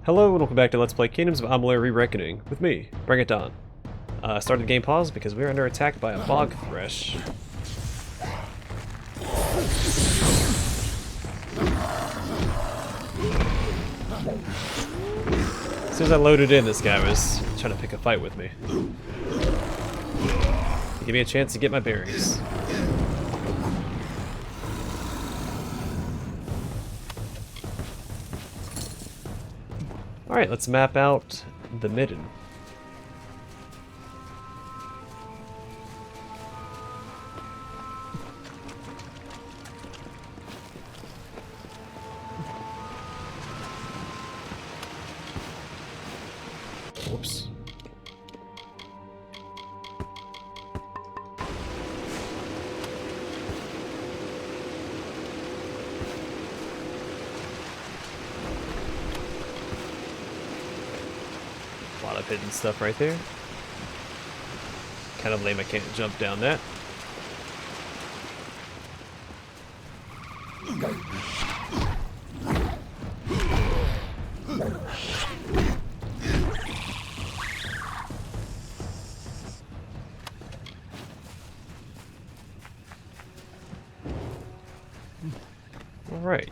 Hello and welcome back to Let's Play Kingdoms of Amalur Re-Reckoning with me, Brigand Hall. Started the game pause because we were under attack by a bog thresh. As soon as I loaded in, this guy was trying to pick a fight with me. Give me a chance to get my bearings. Alright, let's map out the Midden. Whoops. A lot of hidden stuff right there. Kind of lame I can't jump down that. All right.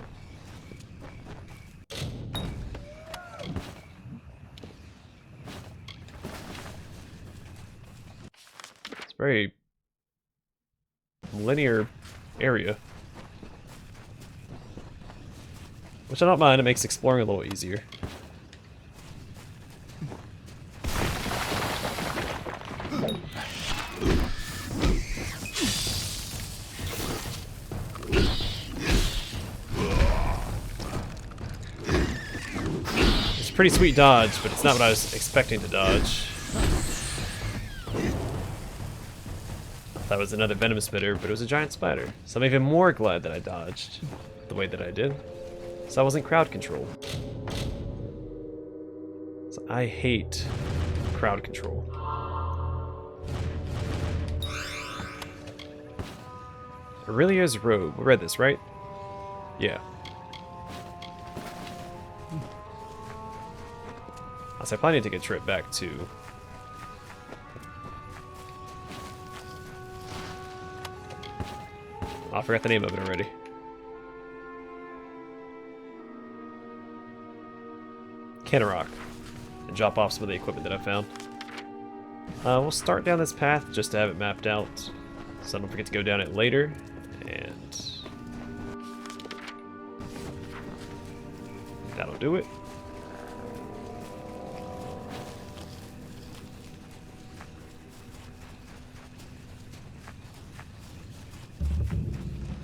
Very linear area, which I don't mind. It makes exploring a little easier. It's a pretty sweet dodge, but it's not what I was expecting to dodge. That was another venom spitter, but it was a giant spider. So I'm even more glad that I dodged the way that I did. So I wasn't crowd control. So I hate crowd control. Aurelia's robe. We read this, right? Yeah. So I probably need to take a trip back to... Oh, I forgot the name of it already. Rock, and drop off some of the equipment that I found. We'll start down this path just to have it mapped out, so I don't forget to go down it later. And that'll do it.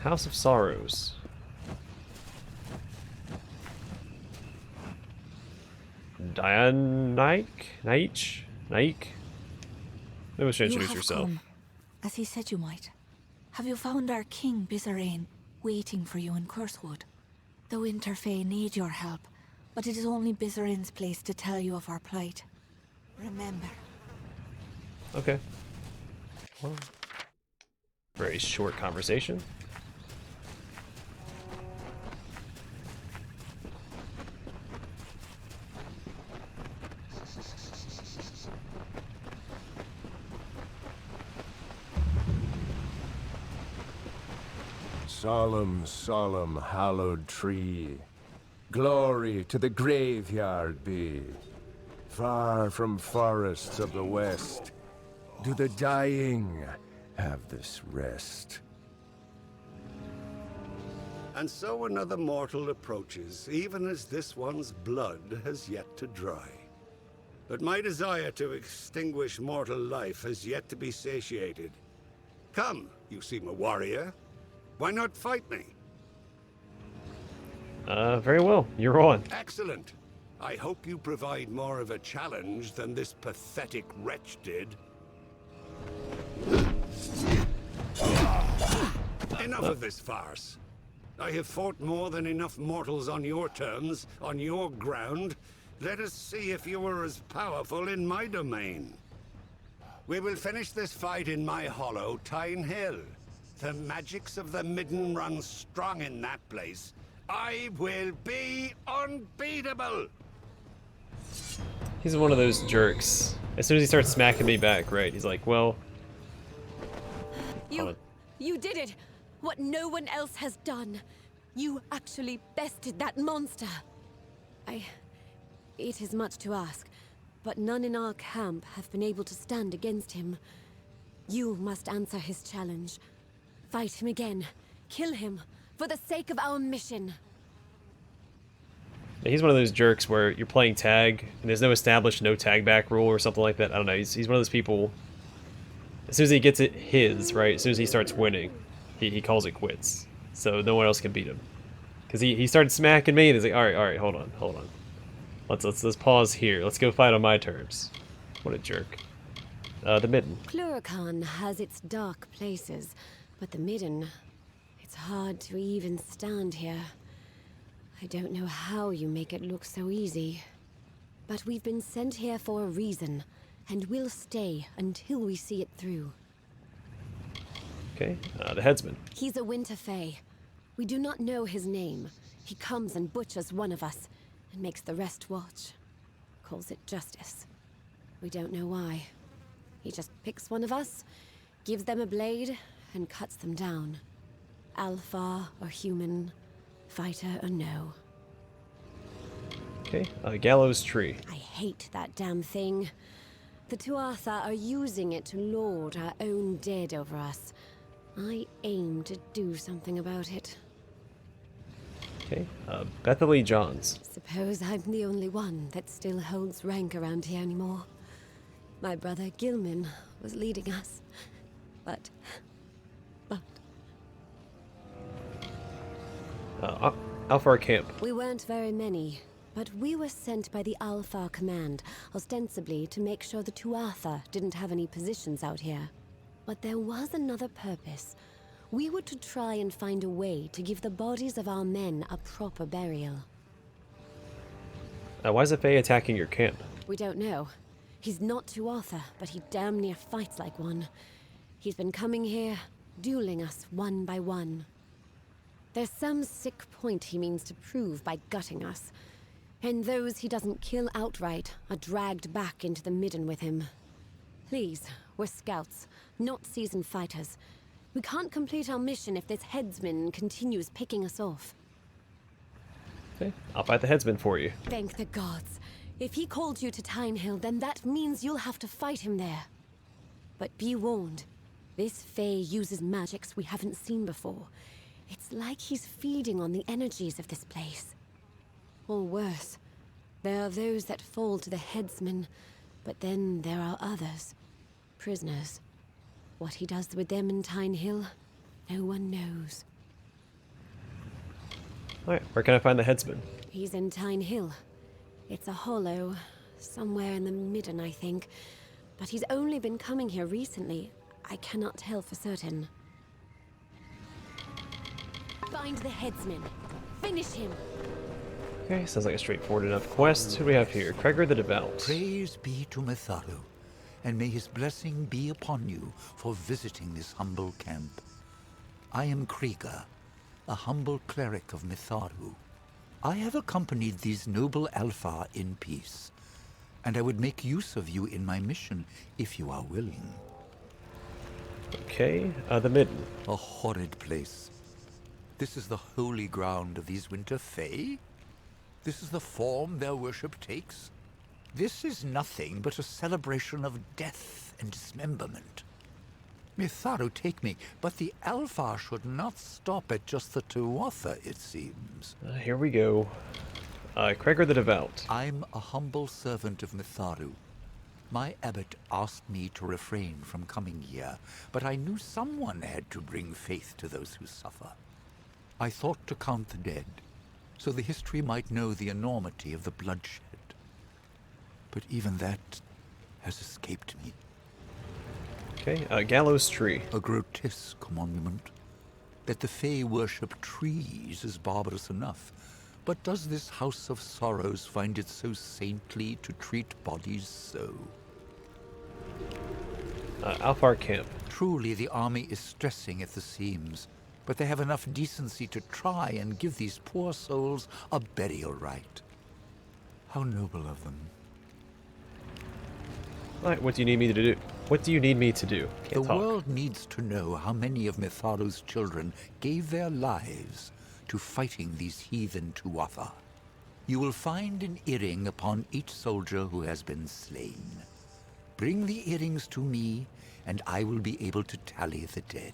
House of Sorrows. Naik? Maybe you should introduce yourself. Come, as he said you might. Have you found our king, Bizarrain, waiting for you in Cursewood? The Winterfey need your help, but it is only Bizarrain's place to tell you of our plight. Remember. Okay. Well, very short conversation. Solemn, solemn, hallowed tree, glory to the graveyard be. Far from forests of the west, do the dying have this rest. And so another mortal approaches, even as this one's blood has yet to dry. But my desire to extinguish mortal life has yet to be satiated. Come, you seem a warrior. Why not fight me? Very well. You're on. Excellent. I hope you provide more of a challenge than this pathetic wretch did. Enough of this farce. I have fought more than enough mortals on your terms, on your ground. Let us see if you are as powerful in my domain. We will finish this fight in my hollow, Tyne Hill. The magics of the Midden run strong in that place. I will be unbeatable! He's one of those jerks. As soon as he starts smacking me back, right? He's like, well... You did it! What no one else has done. You actually bested that monster. It is much to ask, but none in our camp have been able to stand against him. You must answer his challenge. Fight him again. Kill him, for the sake of our mission. He's one of those jerks where you're playing tag, and there's no established no tag back rule or something like that. I don't know, he's one of those people, as soon as he gets it his, right, as soon as he starts winning, he calls it quits. So no one else can beat him. Because he started smacking me, and he's like, alright, hold on. Let's pause here. Let's go fight on my terms. What a jerk. The Midden. Cluracan has its dark places, but the Midden, it's hard to even stand here. I don't know how you make it look so easy. But we've been sent here for a reason, and we'll stay until we see it through. Okay, the Headsman. He's a Winter Fae. We do not know his name. He comes and butchers one of us, and makes the rest watch. Calls it justice. We don't know why. He just picks one of us, gives them a blade, and cuts them down. Alpha or human, fighter or no. Okay, gallows tree. I hate that damn thing. The Tuatha are using it to lord our own dead over us. I aim to do something about it. Okay, Bethany Johns. Suppose I'm the only one that still holds rank around here anymore. My brother Gilman was leading us, but... Alfar Camp. We weren't very many, but we were sent by the Alfar Command, ostensibly to make sure the Tuatha didn't have any positions out here. But there was another purpose. We were to try and find a way to give the bodies of our men a proper burial. Why is the Fae attacking your camp? We don't know. He's not Tuatha, but he damn near fights like one. He's been coming here, dueling us one by one. There's some sick point he means to prove by gutting us. And those he doesn't kill outright are dragged back into the Midden with him. Please, we're scouts, not seasoned fighters. We can't complete our mission if this headsman continues picking us off. Okay, I'll fight the Headsman for you. Thank the gods. If he called you to Tyne Hill, then that means you'll have to fight him there. But be warned, this Fae uses magics we haven't seen before. It's like he's feeding on the energies of this place. Or worse, there are those that fall to the headsman, but then there are others. Prisoners. What he does with them in Tyne Hill, no one knows. Alright, where can I find the Headsman? He's in Tyne Hill. It's a hollow, somewhere in the Midden, I think. But he's only been coming here recently. I cannot tell for certain. Find the headsman. Finish him. Okay, sounds like a straightforward enough quest. Who do we have here? Gregor the Devout. Praise be to Mitharu, and may his blessing be upon you for visiting this humble camp. I am Krieger, a humble cleric of Mitharu. I have accompanied these noble Alpha in peace, and I would make use of you in my mission if you are willing. Okay, the Midden. A horrid place. This is the holy ground of these winter fae? This is the form their worship takes? This is nothing but a celebration of death and dismemberment. Mitharu take me, but the Alpha should not stop at just the Tuatha, it seems. Here we go. Gregor the Devout. I'm a humble servant of Mitharu. My abbot asked me to refrain from coming here, but I knew someone had to bring faith to those who suffer. I thought to count the dead, so the history might know the enormity of the bloodshed. But even that has escaped me. Okay, gallows tree. A grotesque monument. That the Fae worship trees is barbarous enough, but does this House of Sorrows find it so saintly to treat bodies so? Alfar Camp. Truly the army is stressing at the seams, but they have enough decency to try and give these poor souls a burial rite. How noble of them. Alright, what do you need me to do? What do you need me to do? Can't The talk. world needs to know how many of Mitharu's children gave their lives to fighting these heathen Tuatha. You will find an earring upon each soldier who has been slain. Bring the earrings to me, and I will be able to tally the dead.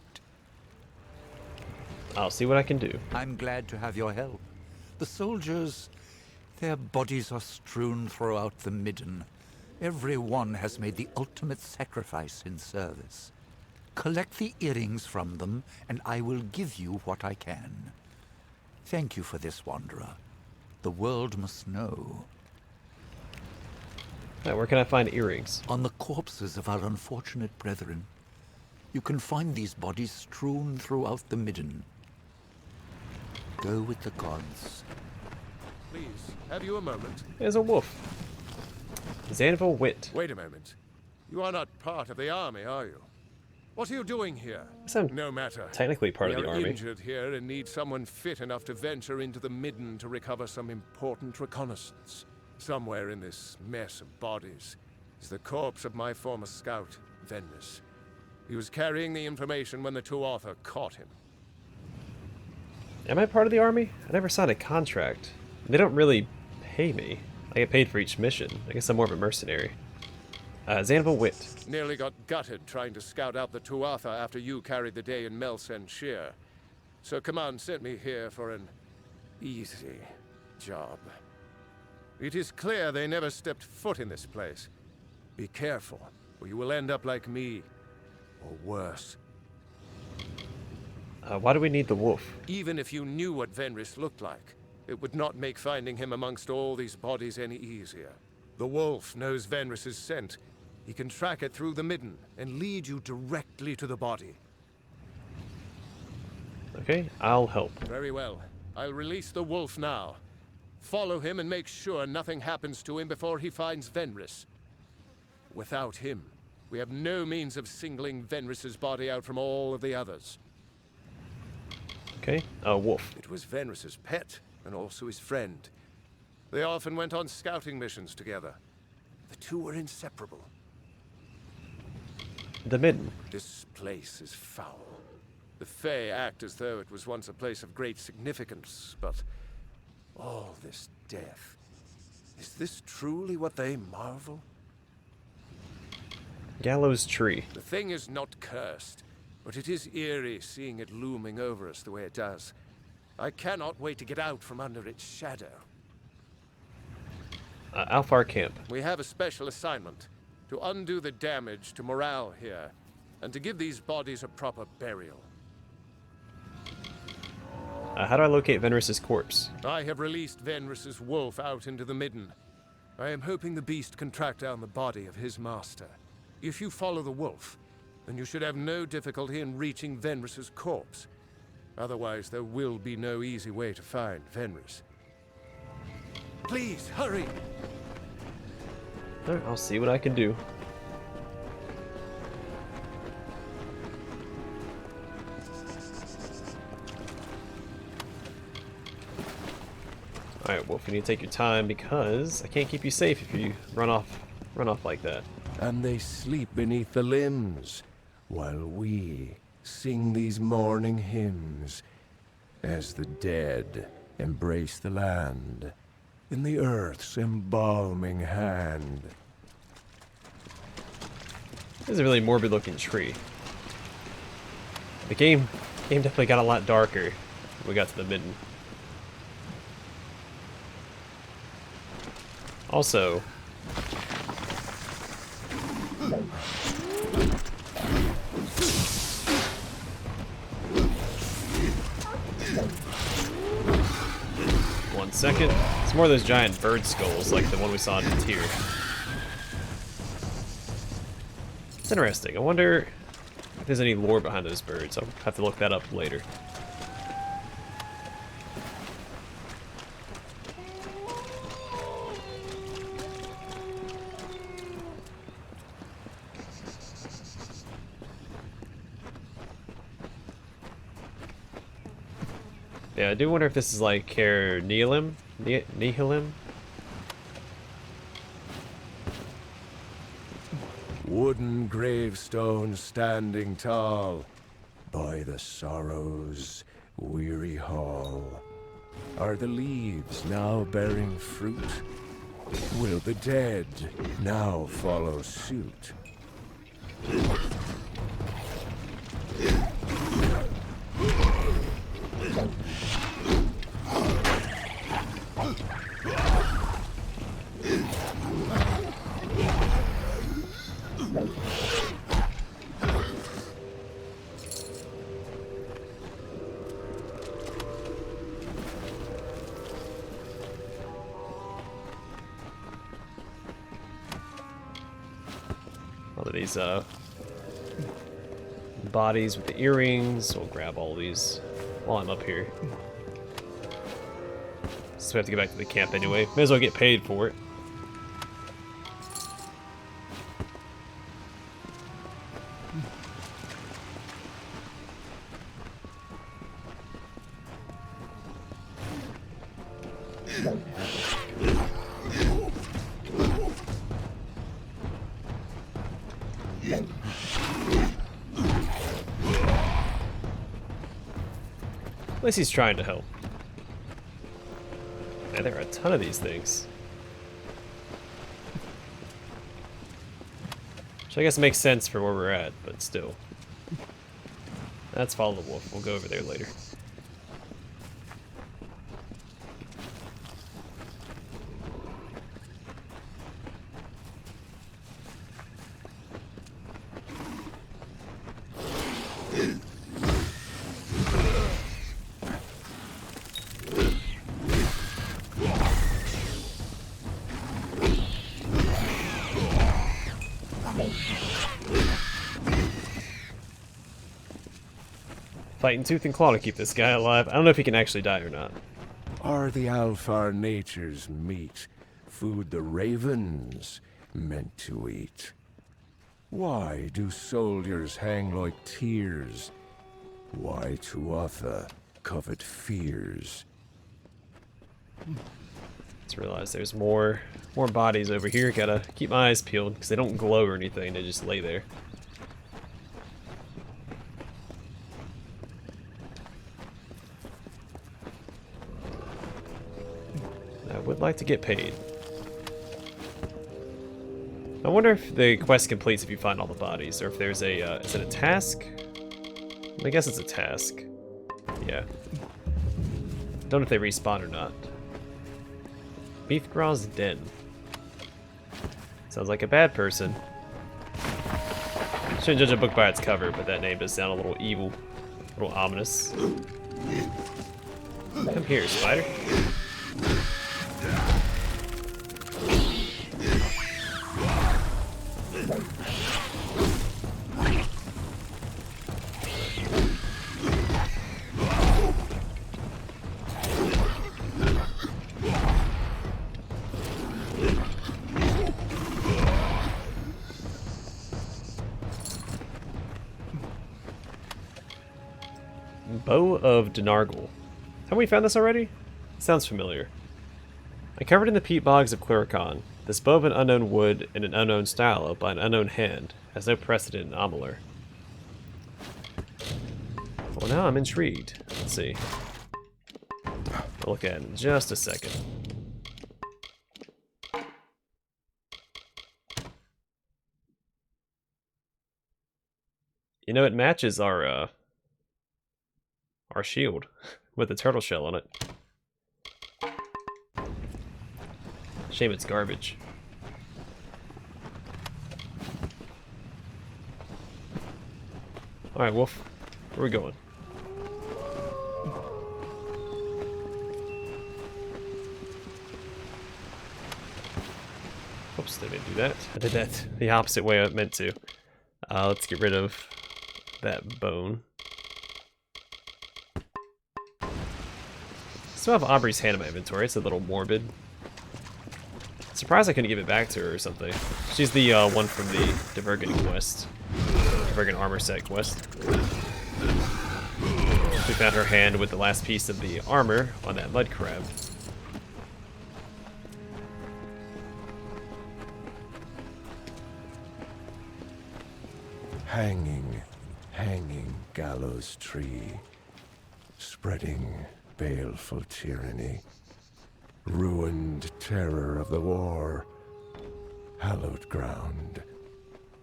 I'll see what I can do. I'm glad to have your help. The soldiers, their bodies are strewn throughout the Midden. Every one has made the ultimate sacrifice in service. Collect the earrings from them, and I will give you what I can. Thank you for this, Wanderer. The world must know. Alright, where can I find earrings? On the corpses of our unfortunate brethren. You can find these bodies strewn throughout the Midden. Go with the gods. Please, have you a moment? There's a wolf. Zanvil Wit. Wait a moment. You are not part of the army, are you? What are you doing here? Guess I'm No matter. technically part of We the are army. injured here and need someone fit enough to venture into the Midden to recover some important reconnaissance. Somewhere in this mess of bodies is the corpse of my former scout, Venris. He was carrying the information when the Tuatha caught him. Am I part of the army? I never signed a contract. They don't really pay me. I get paid for each mission. I guess I'm more of a mercenary. Zanvil Wit. Nearly got gutted trying to scout out the Tuatha after you carried the day in Melsen Shear. So Command sent me here for an easy job. It is clear they never stepped foot in this place. Be careful, or you will end up like me, or worse. Why do we need the wolf? Even if you knew what Venris looked like, it would not make finding him amongst all these bodies any easier. The wolf knows Venris's scent. He can track it through the Midden and lead you directly to the body. Okay, I'll help. Very well. I'll release the wolf now. Follow him and make sure nothing happens to him before he finds Venris. Without him, we have no means of singling Venris's body out from all of the others. Okay, wolf. It was Venris's pet, and also his friend. They often went on scouting missions together. The two were inseparable. The Midden. This place is foul. The Fae act as though it was once a place of great significance, but all this death. Is this truly what they marvel? Gallows Tree. The thing is not cursed, but it is eerie seeing it looming over us the way it does. I cannot wait to get out from under its shadow. Alfar Camp. We have a special assignment, to undo the damage to morale here, and to give these bodies a proper burial. How do I locate Venris's corpse? I have released Venris's wolf out into the Midden. I am hoping the beast can track down the body of his master. If you follow the wolf, then you should have no difficulty in reaching Venris's corpse. Otherwise, there will be no easy way to find Venris. Please, hurry! Alright, I'll see what I can do. Alright, Wolf, you need to take your time because I can't keep you safe if you run off like that. And they sleep beneath the limbs, while we sing these mourning hymns, as the dead embrace the land in the earth's embalming hand. This is a really morbid looking tree. The game definitely got a lot darker when we got to the Midden. Also, one second. It's more of those giant bird skulls like the one we saw in Rathir. It's interesting. I wonder if there's any lore behind those birds. I'll have to look that up later. Yeah, I do wonder if this is like Caer Nihilum? Nihilum? Wooden gravestones standing tall by the sorrow's weary hall. Are the leaves now bearing fruit? Will the dead now follow suit? All of these bodies with the earrings. We'll grab all these while I'm up here. So we have to get back to the camp anyway. May as well get paid for it. At least he's trying to help. Yeah, there are a ton of these things. Which I guess makes sense for where we're at, but still. Let's follow the wolf. We'll go over there later. Fighting tooth and claw to keep this guy alive. I don't know if he can actually die or not. Are the Alfar nature's meat food the ravens meant to eat? Why do soldiers hang like tears? Why Tuatha covet fears? Let's realize there's more bodies over here. Gotta keep my eyes peeled because they don't glow or anything. They just lay there. I would like to get paid. I wonder if the quest completes if you find all the bodies, or if there's a, is it a task? I guess it's a task. Yeah. Don't know if they respawn or not. Beefgraw's Den. Sounds like a bad person. Shouldn't judge a book by its cover, but that name does sound a little evil. A little ominous. Come here, spider. Bow of Denargle. Have we found this already? Sounds familiar. Uncovered in the peat bogs of Cluricon, this bow of an unknown wood in an unknown style by an unknown hand has no precedent in Amalur. Well, now I'm intrigued. Let's see. I'll look at it in just a second. You know, it matches our shield with the turtle shell on it. Shame it's garbage. Alright, Wolf. Where are we going? Oops, didn't mean to do that. I did that the opposite way I meant to. Let's get rid of that bone. Still have Aubrey's hand in my inventory. It's a little morbid. Surprised I couldn't give it back to her or something. She's the one from the Divergent quest. Divergent armor set quest. We found her hand with the last piece of the armor on that mud crab. hanging, hanging gallows tree, spreading baleful tyranny, ruined terror of the war, hallowed ground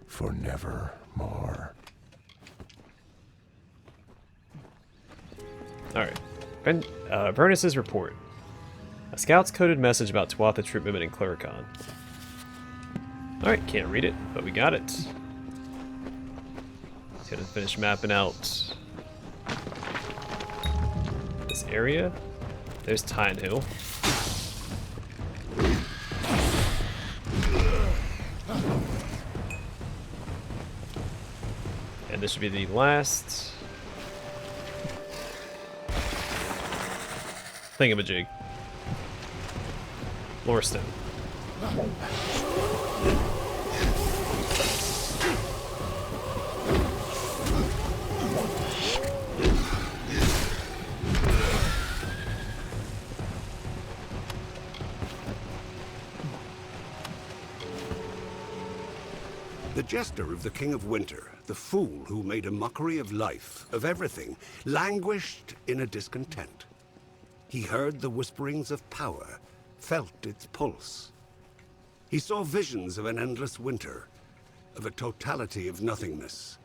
for nevermore. Alright. Vernus's report. A scout's coded message about Tuatha troop movement in Clericon. Alright, can't read it, but we got it. Just gotta finish mapping out this area. There's Tyne Hill. And this should be the last thingamajig. Lorestone. The jester of the King of Winter, the fool who made a mockery of life, of everything, languished in a discontent. He heard the whisperings of power, felt its pulse. He saw visions of an endless winter, of a totality of nothingness.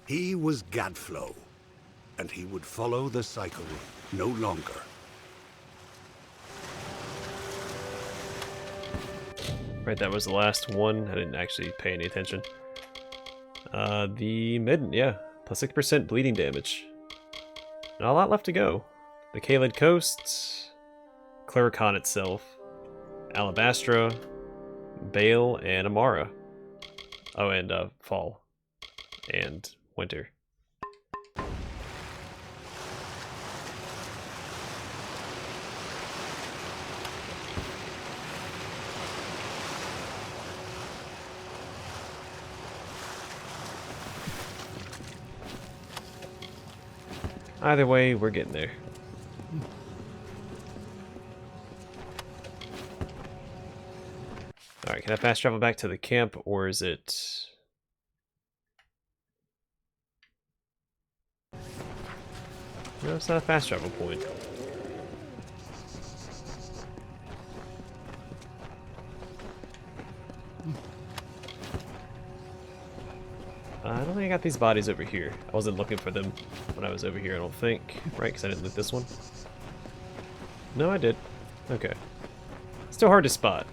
He was Gadflow, and he would follow the cycle no longer. Right, that was the last one. I didn't actually pay any attention. The Midden, yeah. Plus 6% bleeding damage. Not a lot left to go. The Kaled Coast, Clericon itself, Alabastra, Bale, and Amara. Oh, and Fall. And Winter. Either way, we're getting there. Alright, can I fast travel back to the camp, or is it... No, it's not a fast travel point. I don't think I got these bodies over here. I wasn't looking for them when I was over here, I don't think. Right, because I didn't loot this one. No, I did. Okay. Still hard to spot.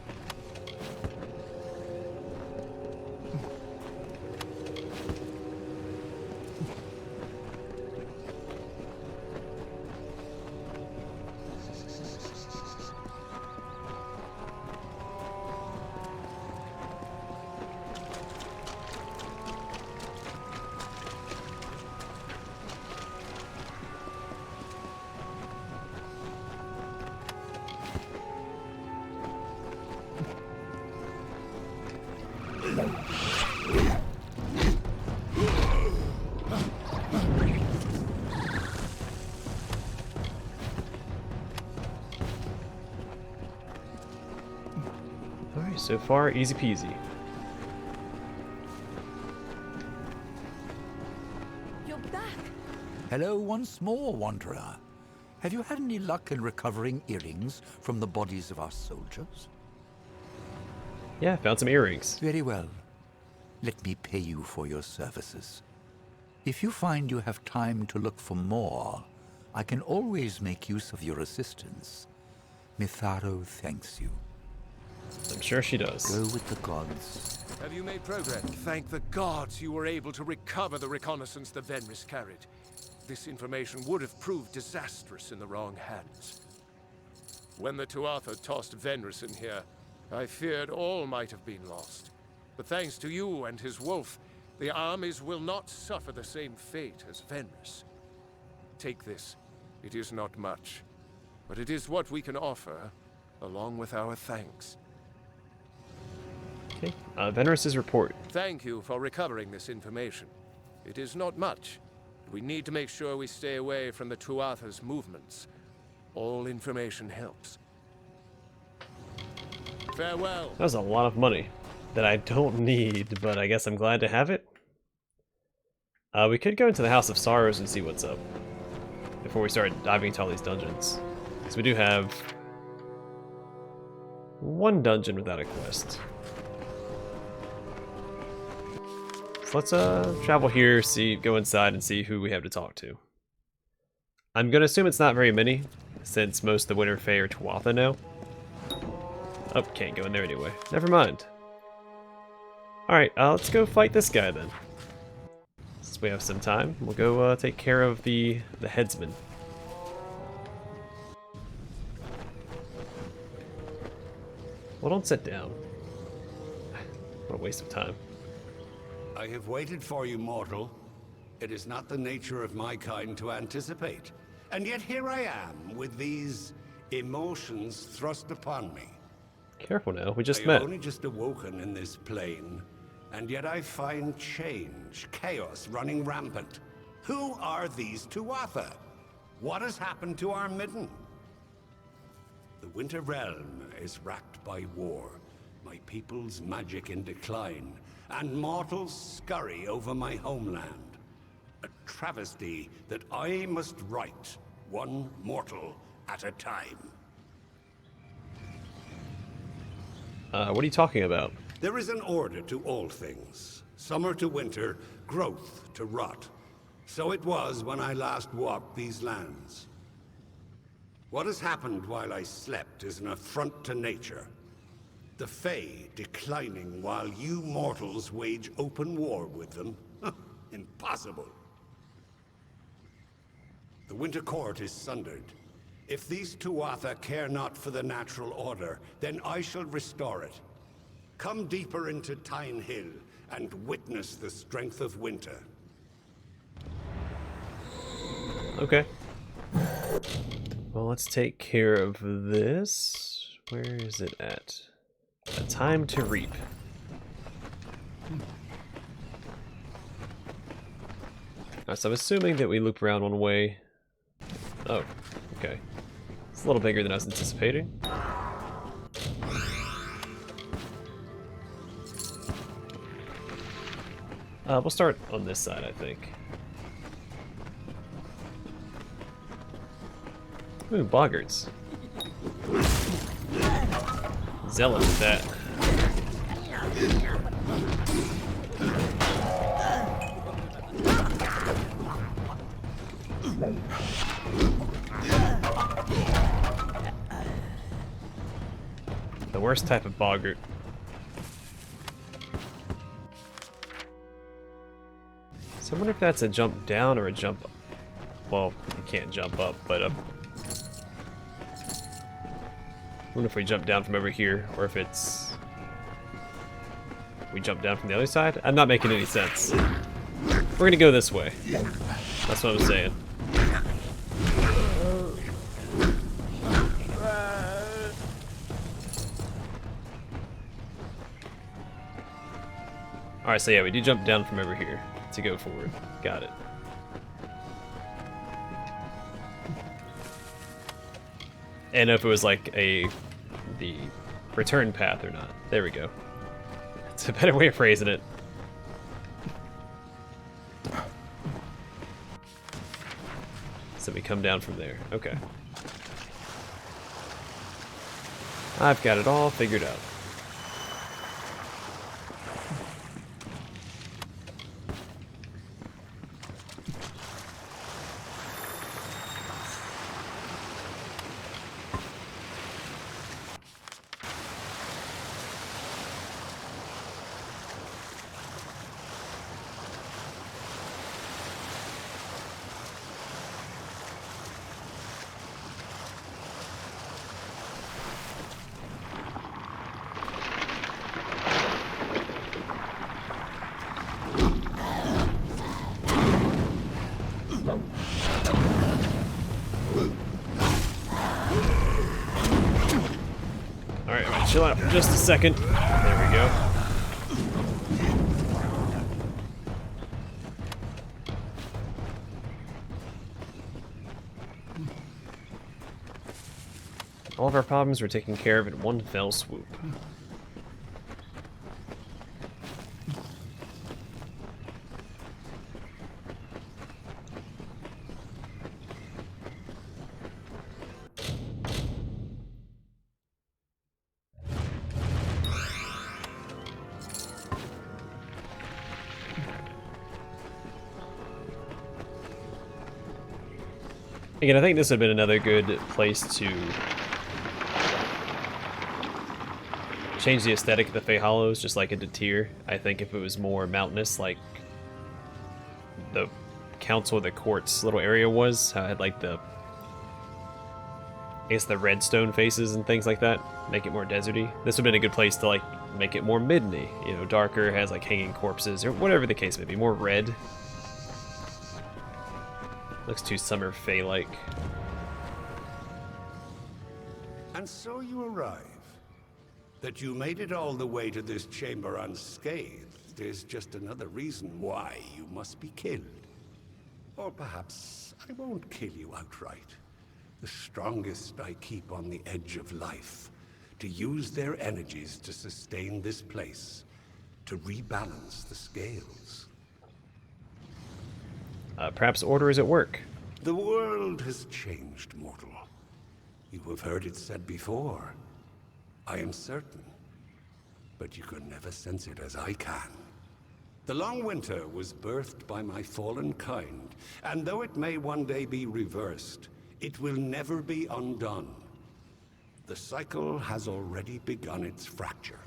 Alright, so far, easy peasy. You're back! Hello once more, Wanderer. Have you had any luck in recovering earrings from the bodies of our soldiers? Yeah, found some earrings. Very well. Let me pay you for your services. If you find you have time to look for more, I can always make use of your assistance. Mitharo thanks you. I'm sure she does. Go with the gods. Have you made progress? Thank the gods you were able to recover the reconnaissance the Venris carried. This information would have proved disastrous in the wrong hands. When the Tuatha tossed Venris in here, I feared all might have been lost. But thanks to you and his wolf, the armies will not suffer the same fate as Venris. Take this. It is not much, but it is what we can offer, along with our thanks. Okay, Venris's report. Thank you for recovering this information. It is not much. We need to make sure we stay away from the Tuatha's movements. All information helps. Farewell. That was a lot of money that I don't need, but I guess I'm glad to have it. We could go into the House of Sorrows and see what's up before we start diving into all these dungeons. Because we do have one dungeon without a quest. So let's travel here, go inside and see who we have to talk to. I'm gonna assume it's not very many, since most of the Winter Fae are Tuatha now. Oh, can't go in there anyway. Never mind. Alright, let's go fight this guy then. Since we have some time, we'll go take care of the Headsman. Well, don't sit down. What a waste of time. I have waited for you, mortal. It is not the nature of my kind to anticipate. And yet here I am, with these emotions thrust upon me. Careful now, we just I met. have only just awoken in this plane, and yet I find change, chaos running rampant. Who are these Tuatha? What has happened to our Midden? The Winter Realm is racked by war, my people's magic in decline, and mortals scurry over my homeland. A travesty that I must right, one mortal at a time. What are you talking about? There is an order to all things. Summer to winter, growth to rot. So it was when I last walked these lands. What has happened while I slept is an affront to nature. The Fae declining while you mortals wage open war with them? Impossible. The Winter Court is sundered. If these Tuatha care not for the natural order, then I shall restore it. Come deeper into Tyne Hill and witness the strength of winter. Okay. Well, let's take care of this. Where is it at? A time to reap. Alright, so I'm assuming that we loop around one way. Oh, okay. It's a little bigger than I was anticipating. We'll start on this side, I think. Ooh, boggarts. Zealot with that. The worst type of boggart. So I wonder if that's a jump down or a jump up. Well, you can't jump up, but I wonder if we jump down from over here, or if it's... we jump down from the other side? I'm not making any sense. We're gonna go this way. That's what I'm saying. Alright, so yeah, we do jump down from over here to go forward. Got it. And if it was like the return path or not. There we go. It's a better way of phrasing it. So we come down from there. Okay. I've got it all figured out. Alright, chill out for just a second. There we go. All of our problems were taken care of in one fell swoop. Again, I think this would have been another good place to change the aesthetic of the Fey Hollows, just like into tier. I think if it was more mountainous, like the Council of the Court's little area was, how it had like the, I guess, the red stone faces and things like that, make it more deserty. This would have been a good place to like make it more Midden-y, you know, darker, has like hanging corpses, or whatever the case may be, more red. Looks too summer Fey-like. And so you arrive. That you made it all the way to this chamber unscathed is just another reason why you must be killed. Or perhaps I won't kill you outright. The strongest I keep on the edge of life, to use their energies to sustain this place, to rebalance the scales. Perhaps order is at work. The world has changed, mortal. You have heard it said before. I am certain, but you could never sense it as I can. The long winter was birthed by my fallen kind, and though it may one day be reversed, it will never be undone. The cycle has already begun its fracture.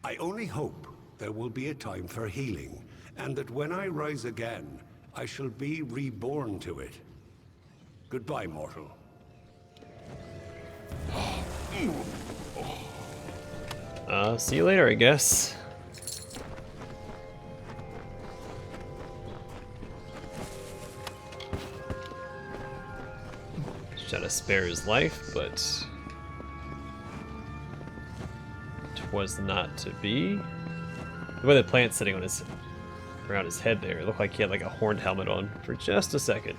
I only hope there will be a time for healing, and that when I rise again, I shall be reborn to it. Goodbye, mortal. See you later, I guess. Try to spare his life, but it was not to be. The way the plant's sitting on his around his head there, it looked like he had like a horned helmet on for just a second.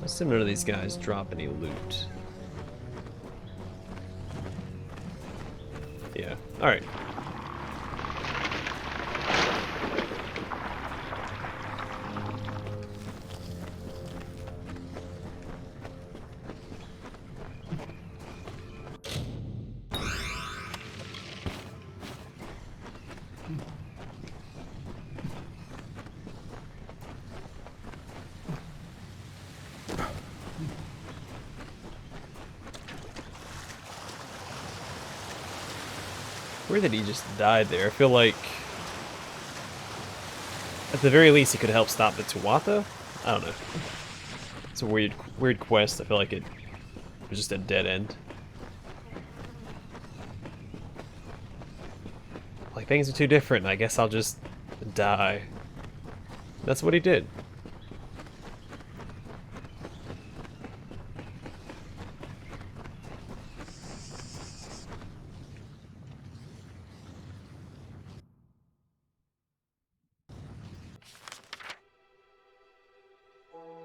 I assume none of these guys drop any loot. Yeah, alright. Weird that he just died there. I feel like at the very least he could help stop the Tuatha. I don't know. It's a weird quest. I feel like it was just a dead end. Like, things are too different. I guess I'll just die. That's what he did.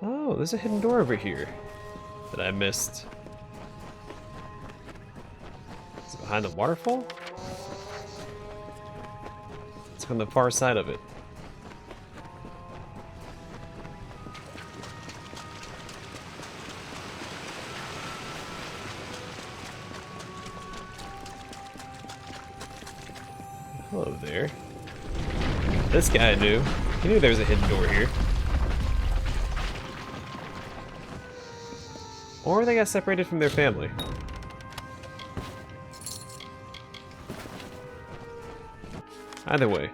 Oh, there's a hidden door over here that I missed. Is it behind the waterfall? It's on the far side of it. Hello there. This guy knew. He knew there was a hidden door here. Or they got separated from their family. Either way,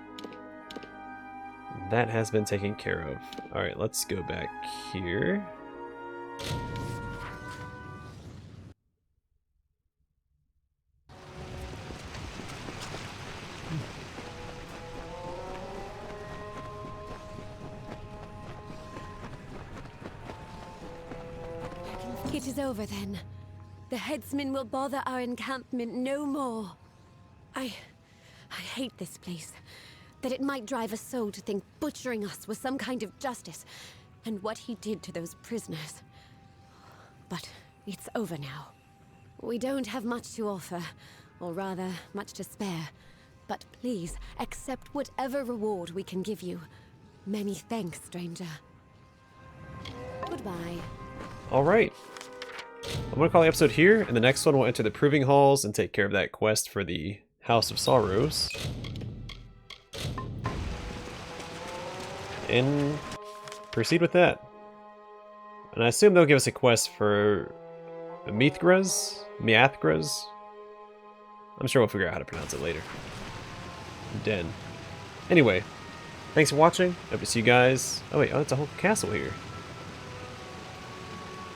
that has been taken care of. Alright, let's go back here. It is over then. The headsman will bother our encampment no more. I hate this place. That it might drive us so to think butchering us was some kind of justice, and what he did to those prisoners. But it's over now. We don't have much to offer, or rather, much to spare. But please, accept whatever reward we can give you. Many thanks, stranger. Goodbye. Alright. I'm going to call the episode here, and the next one we'll enter the Proving Halls and take care of that quest for the House of Sorrows. and proceed with that. And I assume they'll give us a quest for Miathgras? I'm sure we'll figure out how to pronounce it later. Den. Anyway, thanks for watching. Hope to see you guys. Oh wait, it's a whole castle here.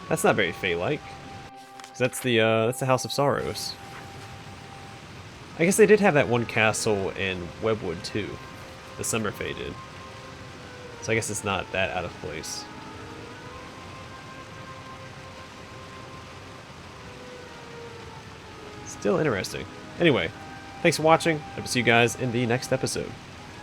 That's not very Fey-like. That's the House of Sorrows. I guess they did have that one castle in Webwood too. The Summer Fae did. So I guess it's not that out of place. Still interesting. Anyway, thanks for watching. Hope to see you guys in the next episode.